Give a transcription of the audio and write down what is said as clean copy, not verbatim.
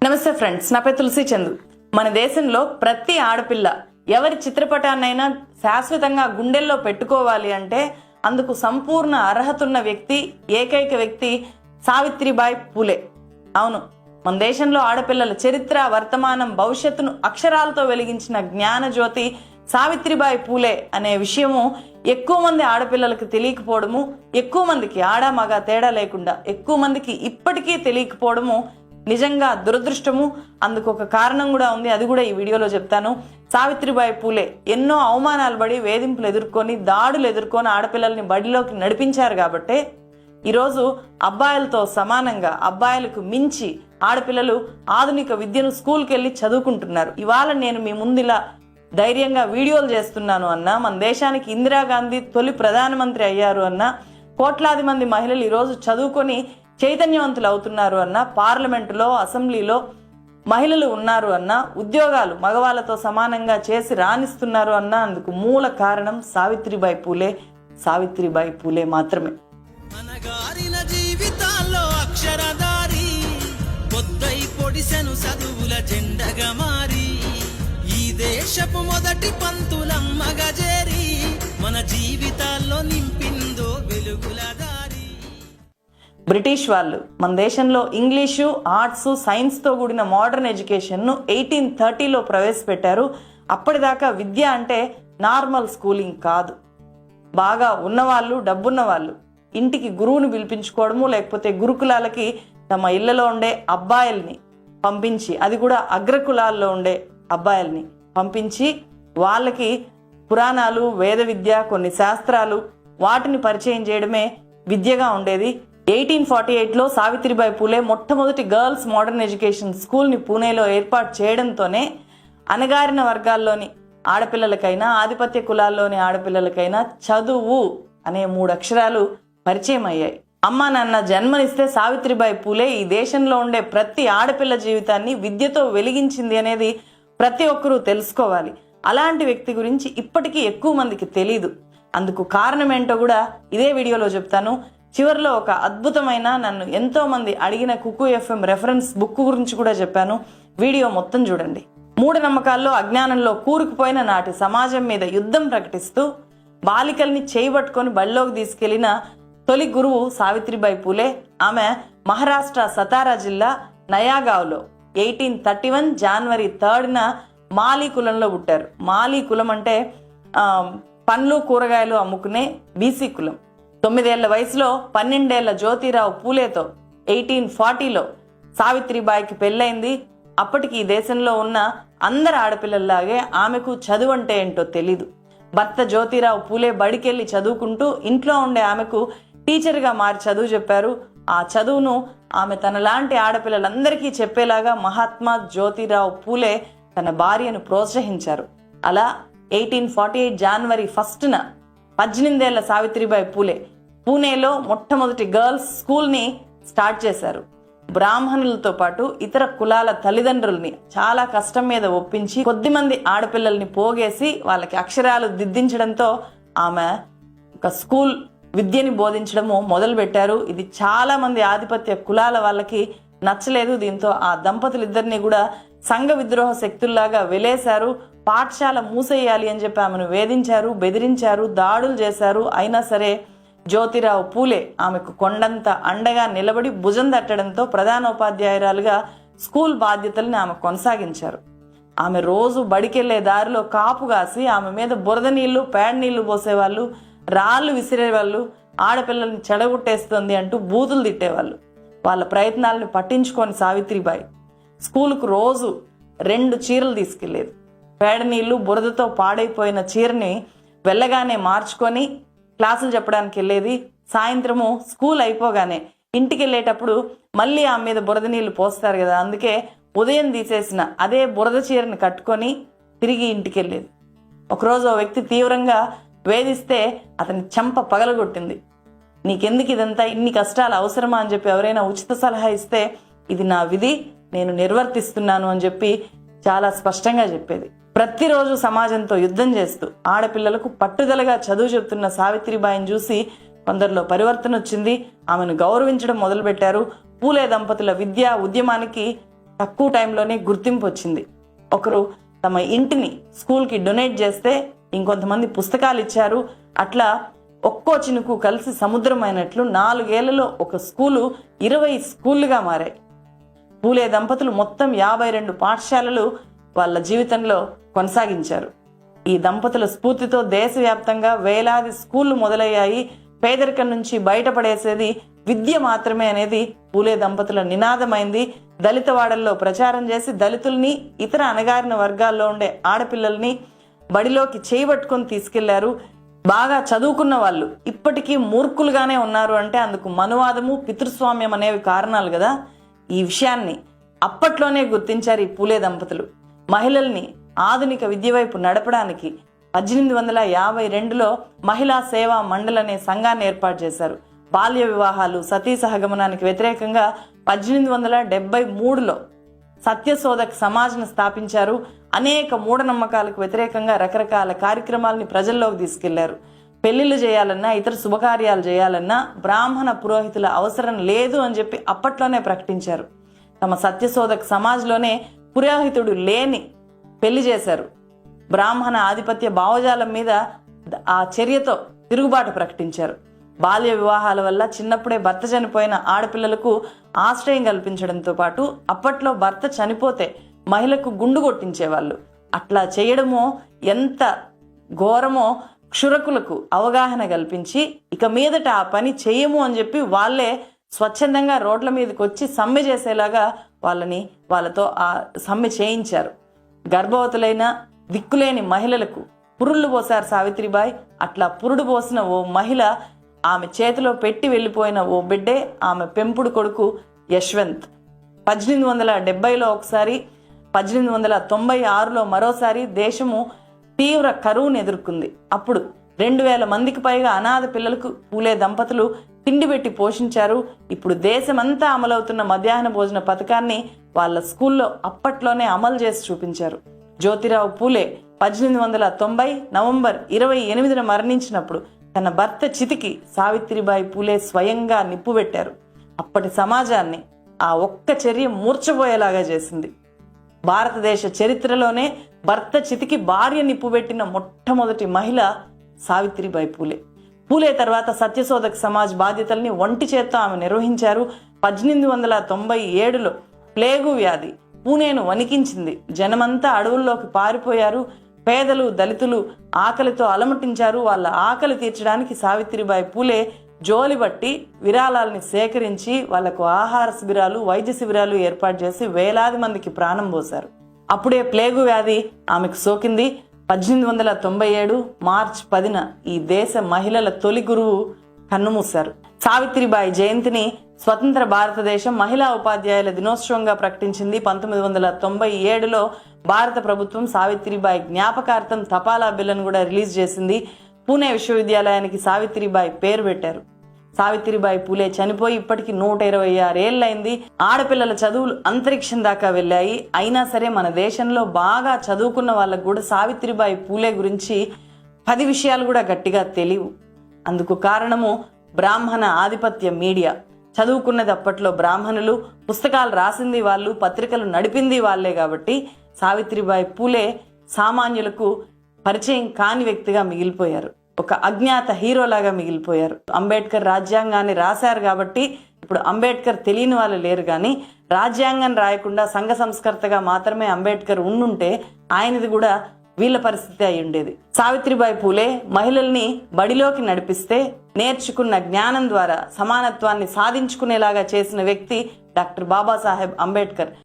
నమస్తే ఫ్రెండ్స్, నా పేరు తులసి చందు. మన దేశంలో ప్రతి ఆడపిల్ల ఎవరి చిత్రపటాన్నైనా శాశ్వతంగా గుండెల్లో పెట్టుకోవాలి అంటే అందుకు సంపూర్ణ అర్హత ఉన్న వ్యక్తి, ఏకైక వ్యక్తి సావిత్రిబాయి పూలే. అవును, మన దేశంలో ఆడపిల్లల చరిత్ర, వర్తమానం, భవిష్యత్తును అక్షరాలతో వెలిగించిన జ్ఞానజ్యోతి సావిత్రిబాయి పూలే అనే విషయము ఎక్కువ మంది ఆడపిల్లలకు తెలియకపోవడము, ఎక్కువ మందికి ఆడ మగ తేడా లేకుండా ఎక్కువ మందికి ఇప్పటికీ తెలియకపోవడము నిజంగా దురదృష్టము. అందుకు ఒక కారణం కూడా ఉంది, అది కూడా ఈ వీడియోలో చెప్తాను. సావిత్రిబాయి పూలే ఎన్నో అవమానాలు పడి, వేధింపులు ఎదుర్కొని, దాడులు ఎదుర్కొని ఆడపిల్లల్ని బడిలోకి నడిపించారు కాబట్టి ఈరోజు అబ్బాయిలతో సమానంగా, అబ్బాయిలకు మించి ఆడపిల్లలు ఆధునిక విద్యను స్కూల్కి వెళ్ళి చదువుకుంటున్నారు. ఇవాళ నేను మీ ముందు ఇలా ధైర్యంగా వీడియోలు చేస్తున్నాను అన్నా, మన దేశానికి ఇందిరాగాంధీ తొలి ప్రధానమంత్రి అయ్యారు అన్నా, కోట్లాది మంది మహిళలు ఈరోజు చదువుకొని చైతన్యవంతులు అవుతున్నారు అన్న, పార్లమెంటులో, అసెంబ్లీలో మహిళలు ఉన్నారు అన్న, ఉద్యోగాలు మగవాళ్ళతో సమానంగా చేసి రాణిస్తున్నారు అన్న, అందుకు మూల కారణం సావిత్రిబాయి పూలే, సావిత్రిబాయి పూలే మాత్రమే. అనగారిన జీవితాల్లో అక్షరధారి పొద్దై పొడిసెను చదువుల జెండగా మారి ఈ దేశపు మొదటి పంతులమ్మగా చేరి మన జీవితాల్లో నింపిందో వెలుగుల దారి. బ్రిటిష్ వాళ్ళు మన దేశంలో ఇంగ్లీషు, ఆర్ట్స్, సైన్స్తో కూడిన మోడర్న్ ఎడ్యుకేషన్ను 1830లో ప్రవేశపెట్టారు. అప్పటిదాకా విద్య అంటే నార్మల్ స్కూలింగ్ కాదు. బాగా ఉన్నవాళ్ళు, డబ్బున్న వాళ్ళు ఇంటికి గురువుని పిలిపించుకోవడము, లేకపోతే గురుకులాలకి తమ ఇళ్లలో ఉండే అబ్బాయిల్ని పంపించి, అది కూడా అగ్రకులాల్లో ఉండే అబ్బాయిల్ని పంపించి వాళ్ళకి పురాణాలు, వేద విద్య, కొన్ని శాస్త్రాలు వాటిని పరిచయం చేయడమే విద్యగా ఉండేది. 1848లో సావిత్రిబాయి పూలే మొట్టమొదటి గర్ల్స్ మోడర్న్ ఎడ్యుకేషన్ స్కూల్ని పూణేలో ఏర్పాటు చేయడంతోనే అణగారిన వర్గాల్లోని ఆడపిల్లలకైనా, ఆధిపత్య కులాల్లోని ఆడపిల్లలకైనా చదువు అనే 3 అక్షరాలు పరిచయం అయ్యాయి. అమ్మా నాన్న జన్మనిస్తే సావిత్రిబాయి పూలే ఈ దేశంలో ఉండే ప్రతి ఆడపిల్ల జీవితాన్ని విద్యతో వెలిగించింది అనేది ప్రతి ఒక్కరూ తెలుసుకోవాలి. అలాంటి వ్యక్తి గురించి ఇప్పటికీ ఎక్కువ మందికి తెలీదు. అందుకు కారణం ఏంటో కూడా ఇదే వీడియోలో చెప్తాను. చివరిలో ఒక అద్భుతమైన, నన్ను ఎంతో మంది అడిగిన కుకు ఎఫ్ఎం రెఫరెన్స్ బుక్ గురించి కూడా చెప్పాను. వీడియో మొత్తం చూడండి. మూఢనమ్మకాల్లో, అజ్ఞానంలో కూరుకుపోయిన నాటి సమాజం మీద యుద్ధం ప్రకటిస్తూ బాలికల్ని చేయబట్టుకొని బడిలోకి తీసుకెళ్లిన తొలి గురువు సావిత్రిబాయి పూలే. ఆమె మహారాష్ట్ర సతారా జిల్లా నయాగావ్లో 1831 జనవరి 3న మాలీ కులంలో పుట్టారు. మాలీ కులం అంటే పండ్లు, కూరగాయలు అమ్ముకునే బీసీ కులం. 9 ఏళ్ల వయసులో 12 ఏళ్ల జ్యోతిరావు పూలేతో 1840లో సావిత్రిబాయికి పెళ్ళైంది. అప్పటికి ఈ దేశంలో ఉన్న అందరు ఆడపిల్లల్లాగే ఆమెకు చదువు అంటే ఏంటో తెలీదు. భర్త జ్యోతిరావు పూలే బడికెళ్ళి చదువుకుంటూ ఇంట్లో ఉండే ఆమెకు టీచర్గా మారి చదువు చెప్పారు. ఆ చదువును ఆమె తనలాంటి ఆడపిల్లలందరికీ చెప్పేలాగా మహాత్మా జ్యోతిరావు పూలే తన భార్యను ప్రోత్సహించారు. అలా 1848 జనవరి 1న 18 ఏళ్ల సావిత్రిబాయి పూలే పూణేలో మొట్టమొదటి గర్ల్స్ స్కూల్ని స్టార్ట్ చేశారు. బ్రాహ్మణులతో పాటు ఇతర కులాల తల్లిదండ్రుల్ని చాలా కష్టం మీద ఒప్పించి కొద్దిమంది ఆడపిల్లల్ని పోగేసి వాళ్ళకి అక్షరాలు దిద్దించడంతో ఆమె ఒక స్కూల్ విద్యని బోధించడము మొదలుపెట్టారు. ఇది చాలా మంది ఆధిపత్య కులాల వాళ్ళకి నచ్చలేదు. దీంతో ఆ దంపతులిద్దరిని కూడా సంఘ విద్రోహ శక్తుల్లాగా వెలేశారు. పాఠశాల మూసేయాలి అని చెప్పి ఆమెను వేధించారు, బెదిరించారు, దాడులు చేశారు. అయినా సరే జ్యోతిరావు పూలే ఆమెకు కొండంత అండగా నిలబడి భుజం తట్టడంతో ప్రధానోపాధ్యాయురాలుగా స్కూల్ బాధ్యతల్ని ఆమె కొనసాగించారు. ఆమె రోజు బడికెళ్లే దారిలో కాపు కాసి ఆమె మీద బురద నీళ్లు, పేడ నీళ్లు పోసేవాళ్ళు, రాళ్ళు విసిరేవాళ్ళు, ఆడపిల్లల్ని చెడగొట్టేస్తుంది అంటూ బూతులు తిట్టేవాళ్ళు. వాళ్ళ ప్రయత్నాలను పట్టించుకొని సావిత్రిబాయి స్కూలుకు రోజు 2 చీరలు తీసుకెళ్లేది. పేడ నీళ్లు, బురదతో పాడైపోయిన చీరని వెళ్ళగానే మార్చుకొని క్లాసులు చెప్పడానికి వెళ్ళేది. సాయంత్రము స్కూల్ అయిపోగానే ఇంటికి వెళ్ళేటప్పుడు మళ్ళీ ఆమె మీద బురద నీళ్లు పోస్తారు కదా, అందుకే ఉదయం తీసేసిన అదే బురద చీరని కట్టుకొని తిరిగి ఇంటికి వెళ్ళేది. ఒకరోజు ఓ వ్యక్తి తీవ్రంగా వేధిస్తే అతని చెంప పగలగొట్టింది. నీకెందుకు ఇదంతా, ఇన్ని కష్టాలు అవసరమా అని చెప్పి ఎవరైనా ఉచిత సలహా ఇస్తే ఇది నా విధి, నేను నిర్వర్తిస్తున్నాను అని చెప్పి చాలా స్పష్టంగా చెప్పేది. ప్రతిరోజు సమాజంతో యుద్ధం చేస్తూ ఆడపిల్లలకు పట్టుదలగా చదువు చెప్తున్న సావిత్రిబాయిని చూసి కొందరిలో పరివర్తన వచ్చింది. ఆమెను గౌరవించడం మొదలుపెట్టారు. పూలే దంపతుల విద్యా ఉద్యమానికి తక్కువ టైంలోనే గుర్తింపు వచ్చింది. ఒకరు తమ ఇంటిని స్కూల్కి డొనేట్ చేస్తే ఇంకొంతమంది పుస్తకాలు ఇచ్చారు. అట్లా ఒక్కో చినుకు కలిసి సముద్రం అయినట్లు 4 ఏళ్లలో ఒక స్కూలు 20 స్కూళ్ళుగా మారాయి. పూలే దంపతులు మొత్తం 52 పాఠశాలలు వాళ్ళ జీవితంలో కొనసాగించారు. ఈ దంపతుల స్ఫూర్తితో దేశవ్యాప్తంగా వేలాది స్కూళ్లు మొదలయ్యాయి. పేదరికం నుంచి బయటపడేసేది విద్య మాత్రమే అనేది పూలే దంపతుల నినాదమైంది. దళిత వాడల్లో ప్రచారం చేసి దళితుల్ని, ఇతర అణగారిన వర్గాల్లో ఉండే ఆడపిల్లల్ని బడిలోకి చేయబట్టుకొని తీసుకెళ్లారు. బాగా చదువుకున్న వాళ్ళు ఇప్పటికీ మూర్ఖులుగానే ఉన్నారు అంటే అందుకు మనువాదము, పితృస్వామ్యం అనేవి కారణాలు కదా. ఈ విషయాన్ని అప్పట్లోనే గుర్తించారు ఈ పూలే దంపతులు. మహిళల్ని ఆధునిక విద్య వైపు నడపడానికి 1852లో మహిళా సేవా మండల్ అనే సంఘాన్ని ఏర్పాటు చేశారు. బాల్య వివాహాలు, సతీ సహగమనానికి వ్యతిరేకంగా 1873లో సత్యశోధక్ సమాజ్ను స్థాపించారు. అనేక మూఢనమ్మకాలకు వ్యతిరేకంగా రకరకాల కార్యక్రమాలని ప్రజల్లోకి తీసుకెళ్లారు. పెళ్లిళ్ళు చేయాలన్నా, ఇతర శుభకార్యాలు చేయాలన్నా బ్రాహ్మణ పురోహితుల అవసరం లేదు అని చెప్పి అప్పట్లోనే ప్రకటించారు. తమ సత్యశోధక్ సమాజ్లోనే పురోహితుడు లేని పెళ్లి చేశారు. బ్రాహ్మణ ఆధిపత్య భావజాలం మీద ఆ చర్యతో తిరుగుబాటు ప్రకటించారు. బాల్య వివాహాల వల్ల చిన్నప్పుడే భర్త చనిపోయిన ఆడపిల్లలకు ఆశ్రయం కల్పించడంతో పాటు అప్పట్లో భర్త చనిపోతే మహిళకు గుండు కొట్టించేవాళ్ళు. అట్లా చేయడమో ఎంత ఘోరమో క్షురకులకు అవగాహన కల్పించి ఇక మీదట ఆ పని చేయము అని చెప్పి వాళ్ళే స్వచ్ఛందంగా రోడ్ల మీదకి వచ్చి సమ్మె చేసేలాగా వాళ్ళతో ఆ సమ్మె చేయించారు. గర్భవతులైన దిక్కులేని మహిళలకు పురుళ్ళు పోసారు సావిత్రిబాయి. అట్లా పురుడు పోసిన ఓ మహిళ, ఆమె చేతిలో పెట్టి వెళ్ళిపోయిన ఓ బిడ్డే ఆమె పెంపుడు కొడుకు యశ్వంత్. 1870లో ఒకసారి, 1896లో మరోసారి దేశము తీవ్ర కరువును ఎదుర్కొంది. అప్పుడు 2000 మందికి పైగా అనాథ పిల్లలకు పూలే దంపతులు తిండి పెట్టి పోషించారు. ఇప్పుడు దేశమంతా అమలవుతున్న మధ్యాహ్న భోజన పథకాన్ని వాళ్ళ స్కూల్లో అప్పట్లోనే అమలు చేసి చూపించారు. జ్యోతిరావు పూలే 1890 నవంబర్ 28న మరణించినప్పుడు తన భర్త చితికి సావిత్రిబాయి పూలే స్వయంగా నిప్పు పెట్టారు. అప్పటి సమాజాన్ని ఆ ఒక్క చర్య మూర్చబోయేలాగా చేసింది. భారతదేశ చరిత్రలోనే భర్త చితికి భార్య నిప్పు పెట్టిన మొట్టమొదటి మహిళ సావిత్రిబాయి పూలే. పూలే తర్వాత సత్యశోధక్ సమాజ్ బాధ్యతల్ని ఒంటి చేత్తో ఆమె నిర్వహించారు. 1897లో ప్లేగు వ్యాధి పూణేను వణికించింది. జనమంతా అడవుల్లోకి పారిపోయారు. పేదలు, దళితులు ఆకలితో అలమటించారు. వాళ్ళ ఆకలి తీర్చడానికి సావిత్రిబాయి పూలే జోలిబట్టి విరాళాలని సేకరించి వాళ్లకు ఆహార శిబిరాలు, వైద్య శిబిరాలు ఏర్పాటు చేసి వేలాది మందికి ప్రాణం పోశారు. అప్పుడే ప్లేగు వ్యాధి ఆమెకు సోకింది. 1897 మార్చి 10న ఈ దేశ మహిళల తొలి గురువు కన్నుమూశారు. సావిత్రిబాయి జయంతిని స్వతంత్ర భారతదేశం మహిళా ఉపాధ్యాయుల దినోత్సవంగా ప్రకటించింది. 1997లో భారత ప్రభుత్వం సావిత్రిబాయి జ్ఞాపకార్థం తపాలా బిల్లును కూడా రిలీజ్ చేసింది. పూణే విశ్వవిద్యాలయానికి సావిత్రిబాయి పేరు పెట్టారు. సావిత్రిబాయి పూలే చనిపోయి ఇప్పటికి 126 ఏళ్లైంది. ఆడపిల్లల చదువులు అంతరిక్షం దాకా వెళ్ళాయి. అయినా సరే మన దేశంలో బాగా చదువుకున్న వాళ్ళకు కూడా సావిత్రిబాయి పూలే గురించి 10 విషయాలు కూడా గట్టిగా తెలియవు. అందుకు కారణము బ్రాహ్మణ ఆధిపత్య మీడియా. చదువుకున్నది అప్పట్లో బ్రాహ్మణులు, పుస్తకాలు రాసింది వాళ్ళు, పత్రికలు నడిపింది వాళ్ళే. కాబట్టి సావిత్రిబాయి పూలే సామాన్యులకు పరిచయం కాని వ్యక్తిగా మిగిలిపోయారు. ఒక అజ్ఞాత హీరోలాగా మిగిలిపోయారు. అంబేద్కర్ రాజ్యాంగాన్ని రాశారు కాబట్టి ఇప్పుడు అంబేద్కర్ తెలియని వాళ్ళు లేరు. కానీ రాజ్యాంగం రాయకుండా సంఘ సంస్కర్తగా మాత్రమే అంబేద్కర్ ఉండుంటే ఆయనది కూడా వీళ్ళ పరిస్థితి అయి ఉండేది. సావిత్రిబాయి పూలే మహిళల్ని బడిలోకి నడిపిస్తే నేర్చుకున్న జ్ఞానం ద్వారా సమానత్వాన్ని సాధించుకునేలాగా చేసిన వ్యక్తి డాక్టర్ బాబాసాహెబ్ అంబేద్కర్.